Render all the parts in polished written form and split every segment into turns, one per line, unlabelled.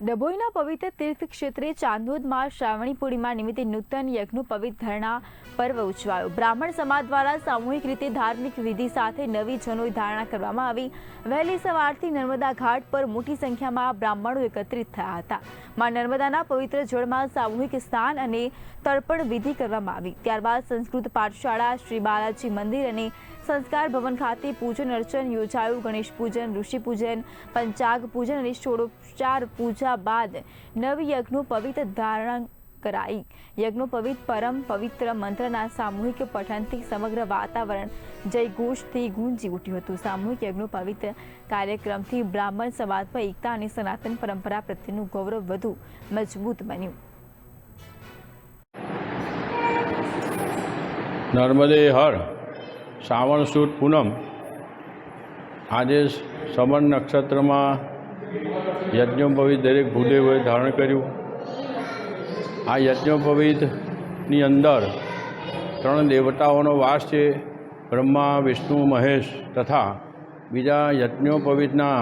ડભોઈના પવિત્ર તીર્થ ક્ષેત્રે ચાંદોદમાં શ્રાવણી પૂર્ણિમા નિમિત્તે નૂતન યજ્ઞનું પવિત્ર ધારણા પર્વ ઉજવાયો। બ્રાહ્મણ સમાજ દ્વારા સામૂહિક રીતે ધાર્મિક વિધિ સાથે નવી જનોઈ ધારણા કરવામાં આવી। વહેલી સવારથી નર્મદા ઘાટ પર મોટી સંખ્યામાં બ્રાહ્મણો એકત્રિત થયા હતા। માં નર્મદાના પવિત્ર જળમાં સામૂહિક સ્નાન અને તર્પણ વિધિ કરવામાં આવી। ત્યારબાદ સંસ્કૃત પાઠશાળા, શ્રી બાલાજી મંદિર અને સંસ્કાર ભવન ખાતે પૂજન અર્ચન યોજાયું। ગણેશ પૂજન, ઋષિ પૂજન, પંચાગ પૂજન અને ષોડશોપચાર પૂજા બાદ નવ યજ્ઞનું પવિત્ર ધારણ કરાઈ। યજ્ઞનો પરમ પવિત્ર મંત્રના સામૂહિક પઠનથી સમગ્ર વાતાવરણ જયઘોષથી ગુંજી ઉઠ્યું હતું। સામૂહિક યજ્ઞનો પવિત્ર કાર્યક્રમથી બ્રાહ્મણ સમાજમાં એકતા અને સનાતન પરંપરા પ્રત્યેનું ગૌરવ વધુ મજબૂત બન્યું।
નર્મદે હર શ્રાવણ સુદ પૂનમ આજે શ્રવણ નક્ષત્રમાં યજ્ઞોપવિત દરેક ભૂદેવોએ ધારણ કર્યું। આ યજ્ઞોપવિતની અંદર 3 દેવતાઓનો વાસ છે, બ્રહ્મા, વિષ્ણુ, મહેશ તથા બીજા યજ્ઞોપવિતના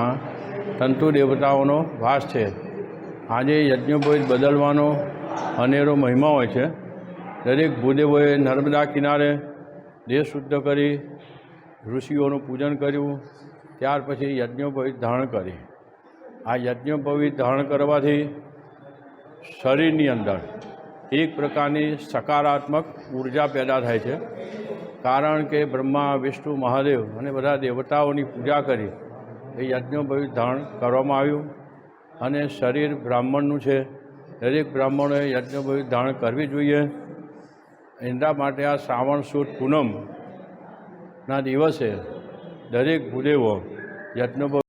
તંતુ દેવતાઓનો વાસ છે। આજે યજ્ઞોપવિત બદલવાનો અનેરો મહિમા હોય છે। દરેક ભૂદેવોએ નર્મદા કિનારે દેહ શુદ્ધ કરી ઋષિઓનું પૂજન કર્યું, ત્યાર પછી યજ્ઞોપવિત ધારણ કરી। આ યજ્ઞોપવિત ધારણ કરવાથી શરીરની અંદર એક પ્રકારની સકારાત્મક ઉર્જા પેદા થાય છે, કારણ કે બ્રહ્મા, વિષ્ણુ, મહાદેવ અને બધા દેવતાઓની પૂજા કરી એ યજ્ઞોપવિત ધારણ કરવામાં આવ્યું। અને શરીર બ્રાહ્મણનું છે, દરેક બ્રાહ્મણોએ યજ્ઞોપવિત ધારણ કરવી જોઈએ। એના માટે આ શ્રાવણ સુદ પૂનમના દિવસે દરેક ભૂદેવો યજ્ઞોપવિત